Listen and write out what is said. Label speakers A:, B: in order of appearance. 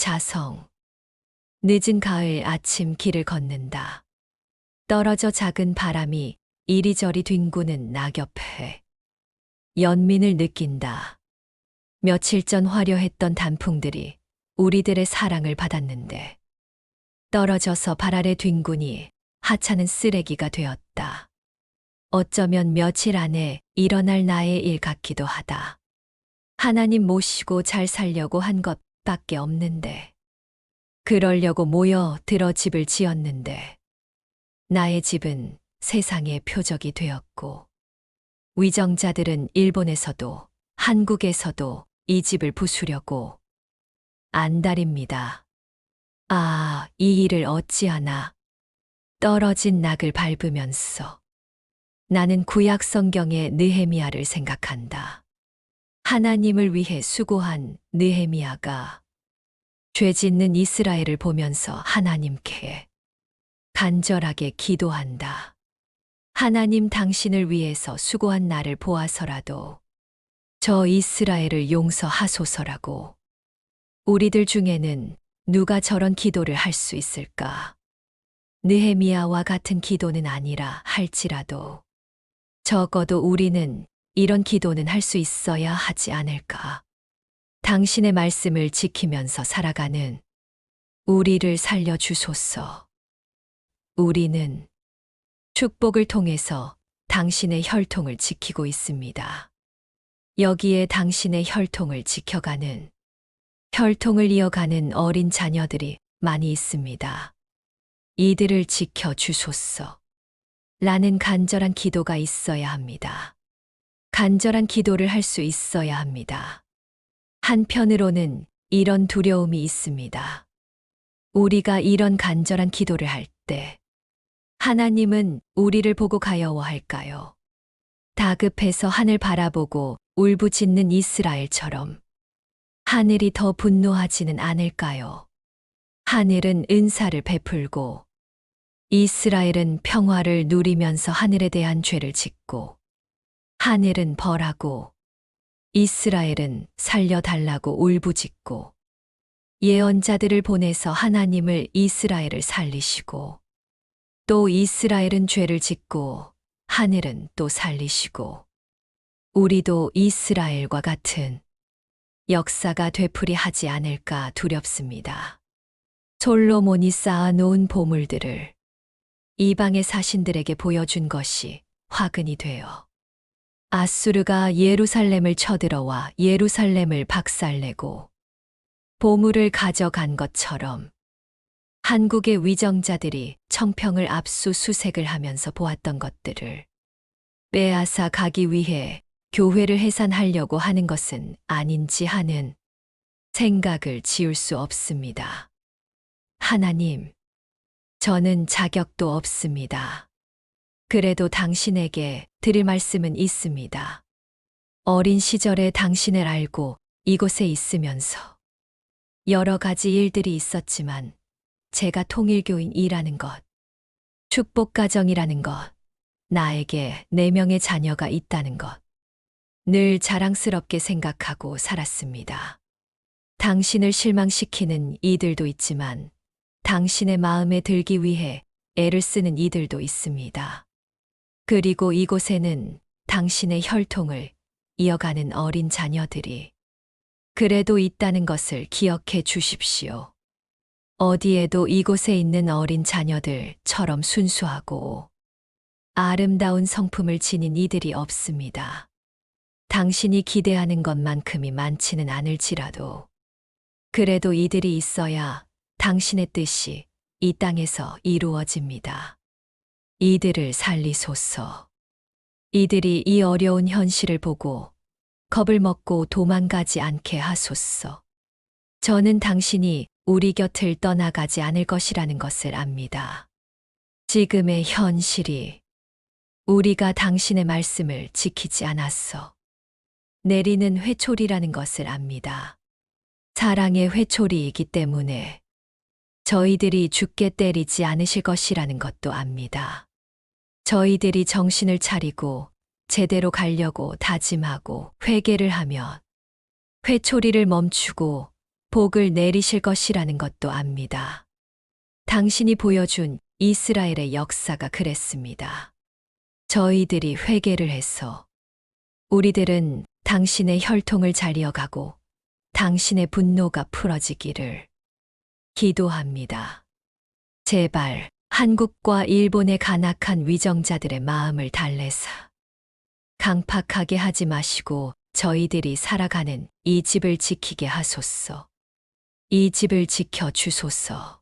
A: 자성. 늦은 가을 아침 길을 걷는다. 떨어져 작은 바람이 이리저리 뒹구는 낙엽해. 연민을 느낀다. 며칠 전 화려했던 단풍들이 우리들의 사랑을 받았는데 떨어져서 발 아래 뒹구니 하찮은 쓰레기가 되었다. 어쩌면 며칠 안에 일어날 나의 일 같기도 하다. 하나님 모시고 잘 살려고 한 것밖에 없는데, 그러려고 모여 들어 집을 지었는데, 나의 집은 세상의 표적이 되었고, 위정자들은 일본에서도 한국에서도 이 집을 부수려고 안달입니다. 아, 이 일을 어찌하나. 떨어진 낙을 밟으면서 나는 구약 성경의 느헤미야를 생각한다. 하나님을 위해 수고한 느헤미야가 죄 짓는 이스라엘을 보면서 하나님께 간절하게 기도한다. 하나님, 당신을 위해서 수고한 나를 보아서라도 저 이스라엘을 용서하소서라고. 우리들 중에는 누가 저런 기도를 할 수 있을까? 느헤미야와 같은 기도는 아니라 할지라도 적어도 우리는 이런 기도는 할 수 있어야 하지 않을까? 당신의 말씀을 지키면서 살아가는 우리를 살려주소서. 우리는 축복을 통해서 당신의 혈통을 지키고 있습니다. 여기에 당신의 혈통을 지켜가는, 혈통을 이어가는 어린 자녀들이 많이 있습니다. 이들을 지켜주소서. 라는 간절한 기도가 있어야 합니다. 간절한 기도를 할 수 있어야 합니다. 한편으로는 이런 두려움이 있습니다. 우리가 이런 간절한 기도를 할 때 하나님은 우리를 보고 가여워할까요? 다급해서 하늘 바라보고 울부짖는 이스라엘처럼 하늘이 더 분노하지는 않을까요? 하늘은 은사를 베풀고 이스라엘은 평화를 누리면서 하늘에 대한 죄를 짓고, 하늘은 벌하고 이스라엘은 살려달라고 울부짖고, 예언자들을 보내서 하나님을 이스라엘을 살리시고, 또 이스라엘은 죄를 짓고 하늘은 또 살리시고, 우리도 이스라엘과 같은 역사가 되풀이하지 않을까 두렵습니다. 솔로몬이 쌓아놓은 보물들을 이방의 사신들에게 보여준 것이 화근이 되어 아수르가 예루살렘을 쳐들어와 예루살렘을 박살내고 보물을 가져간 것처럼 한국의 위정자들이 청평을 압수수색을 하면서 보았던 것들을 빼앗아 가기 위해 교회를 해산하려고 하는 것은 아닌지 하는 생각을 지울 수 없습니다. 하나님, 저는 자격도 없습니다. 그래도 당신에게 드릴 말씀은 있습니다. 어린 시절에 당신을 알고 이곳에 있으면서 여러 가지 일들이 있었지만 제가 통일교인이라는 것, 축복가정이라는 것, 나에게 4명의 자녀가 있다는 것, 늘 자랑스럽게 생각하고 살았습니다. 당신을 실망시키는 이들도 있지만 당신의 마음에 들기 위해 애를 쓰는 이들도 있습니다. 그리고 이곳에는 당신의 혈통을 이어가는 어린 자녀들이 그래도 있다는 것을 기억해 주십시오. 어디에도 이곳에 있는 어린 자녀들처럼 순수하고 아름다운 성품을 지닌 이들이 없습니다. 당신이 기대하는 것만큼이 많지는 않을지라도 그래도 이들이 있어야 당신의 뜻이 이 땅에서 이루어집니다. 이들을 살리소서. 이들이 이 어려운 현실을 보고 겁을 먹고 도망가지 않게 하소서. 저는 당신이 우리 곁을 떠나가지 않을 것이라는 것을 압니다. 지금의 현실이 우리가 당신의 말씀을 지키지 않았어 내리는 회초리라는 것을 압니다. 사랑의 회초리이기 때문에 저희들이 죽게 때리지 않으실 것이라는 것도 압니다. 저희들이 정신을 차리고 제대로 가려고 다짐하고 회개를 하면 회초리를 멈추고 복을 내리실 것이라는 것도 압니다. 당신이 보여준 이스라엘의 역사가 그랬습니다. 저희들이 회개를 해서 우리들은 당신의 혈통을 잘 이어가고 당신의 분노가 풀어지기를 기도합니다. 제발 한국과 일본의 간악한 위정자들의 마음을 달래사 강팍하게 하지 마시고 저희들이 살아가는 이 집을 지키게 하소서. 이 집을 지켜 주소서.